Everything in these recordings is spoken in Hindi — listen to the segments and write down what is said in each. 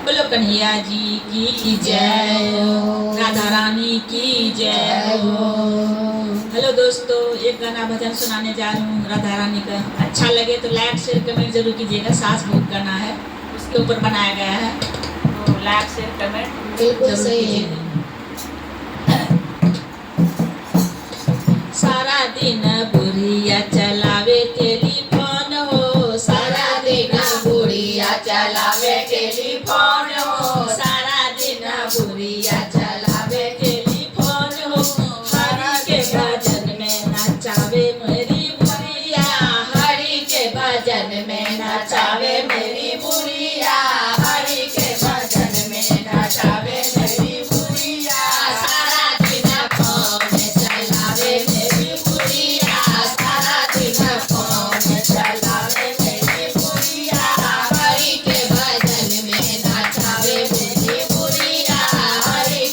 बोलो कन्हैया जी की जय हो, राधा रानी की जय हो। हेलो दोस्तों, एक गाना भजन सुनाने जा रही हूँ राधा रानी का। अच्छा लगे तो लाइक शेयर कमेंट जरूर कीजिएगा। सास बहू गाना है, उसके ऊपर बनाया गया है, तो लाइक शेयर कमेंट बिल्कुल जरूर सही कीजिएगा। सारा दिन बुढ़िया चलावे टेलीफोन हो, सारा दिन बुढ़िया चलावे टेलीफोन हो, सारा दिन बुढ़िया चलावे टेलीफोन हो। हरि के भजन में नचावे मेरी बुढ़िया, हरि के भजन में नचावे मेरी बुढ़िया, हरि के भजन में नचावे मेरी बुढ़िया। सारा दिन फोन चलावे मेरी बुढ़िया, सारा दिन फोन चलावे मेरी बुढ़िया, हरि के भजन में नचावे मेरी बुढ़िया, हरि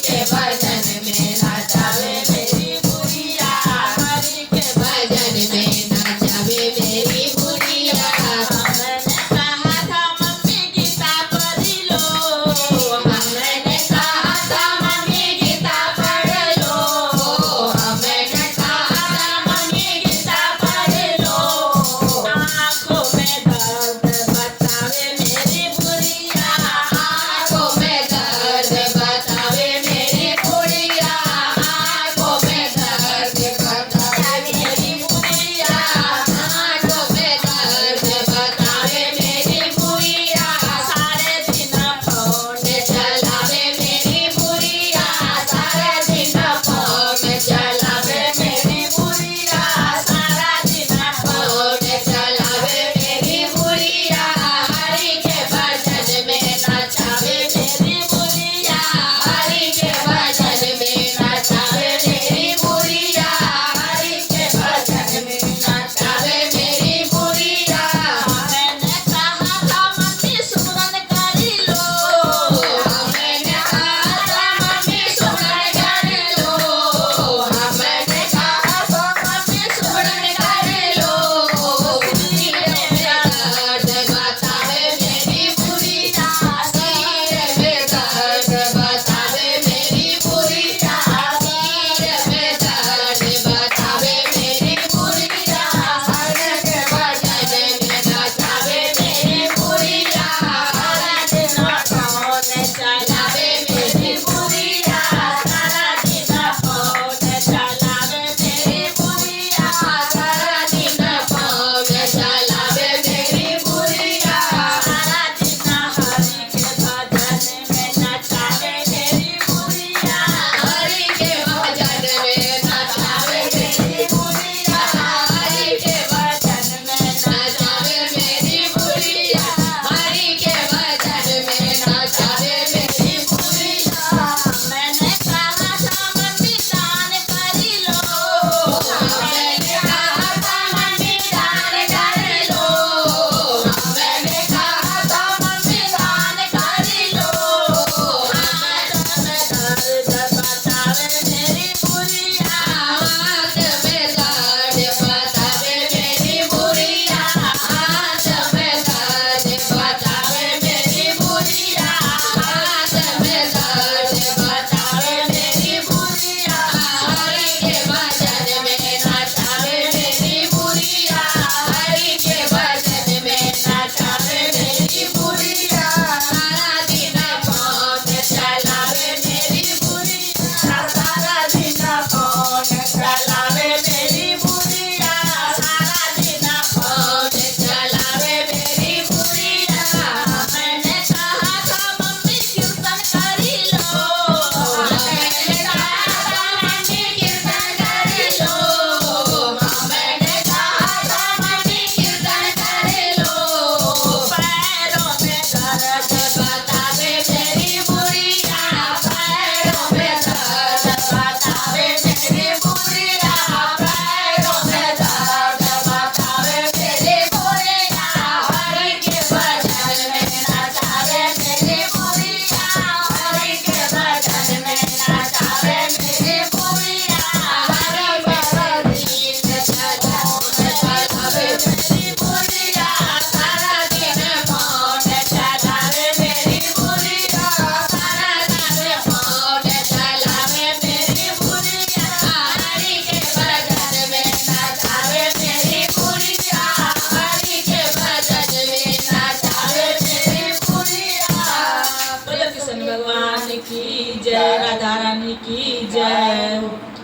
भगवान की जय, राधा रानी की जय हो।